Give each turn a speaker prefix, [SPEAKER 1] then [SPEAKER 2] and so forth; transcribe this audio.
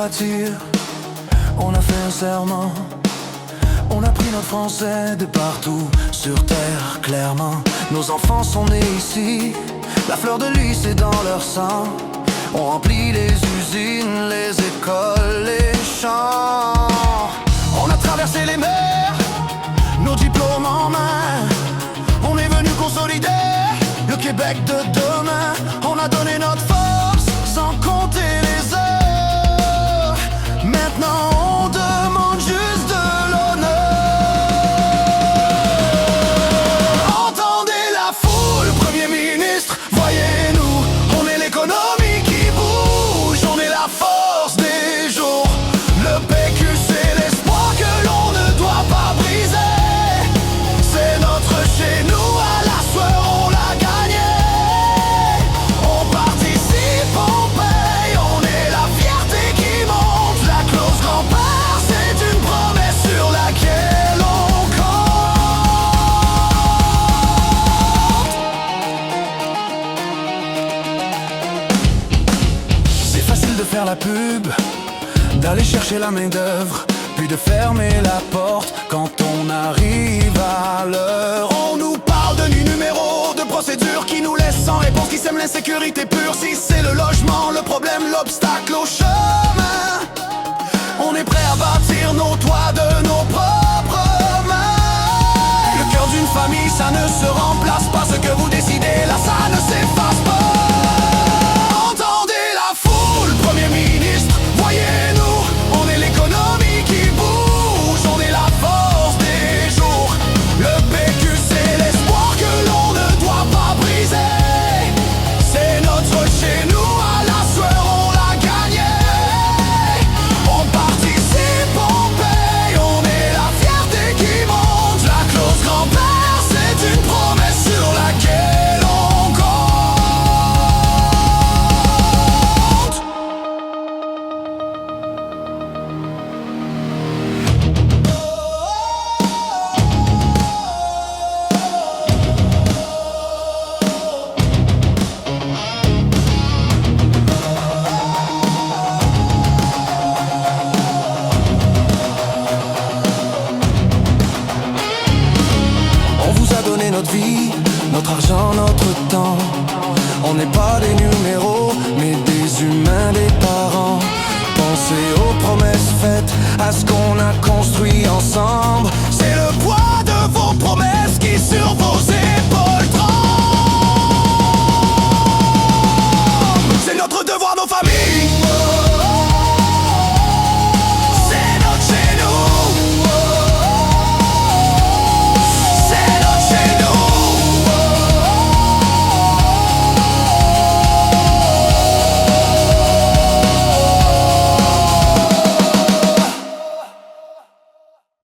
[SPEAKER 1] bâtir. On a fait un serment, on a pris notre français de partout sur terre, clairement. Nos enfants sont nés ici, la fleur de lys est dans leur sang. On remplit les usines, les écoles, les champs. On a traversé les mers, nos diplômes en main. On est venu consolider le Québec de demain. On a donné notre force sans compter les heures. Maintenant on demande juste de l'honneur. Entendez la foule, Premier ministre, voyez-nous. On est l'économie qui bouge, on est la force des jours. Le PQ c'est l'espoir que l'on ne doit pas briser. C'est notre chez nous, à la sueur on l'a gagné. On participe, on paye, on est la fierté qui monte. La clause grand-père c'est une promesse sur laquelle on compte. C'est facile de faire la pub, d'aller chercher la main d'œuvre, puis de fermer la porte quand on arrive à l'heure. On nous parle de numéros, de procédures qui nous laissent sans réponse, qui sèment l'insécurité pure. Si c'est le logement, le problème, l'obstacle au chemin, on est prêt à bâtir nos toits de nos propres mains. Le cœur d'une famille, ça ne se remplace pas. Ce que vous décidez là, ça ne s'efface pas. Entendez la foule, Premier ministre, voyez-nous. On est l'économie qui bouge, on est la force des jours. Le PQ c'est l'espoir que l'on ne doit pas briser. C'est notre chez nous, à la sueur on l'a gagné. On participe, on paye, on est la fierté qui monte. La clause grand-père c'est une promesse sur laquelle on compte. On vous a donné notre vie, notre argent, notre temps. On n'est pas des numéros, mais des humains, des parents. Pensez aux promesses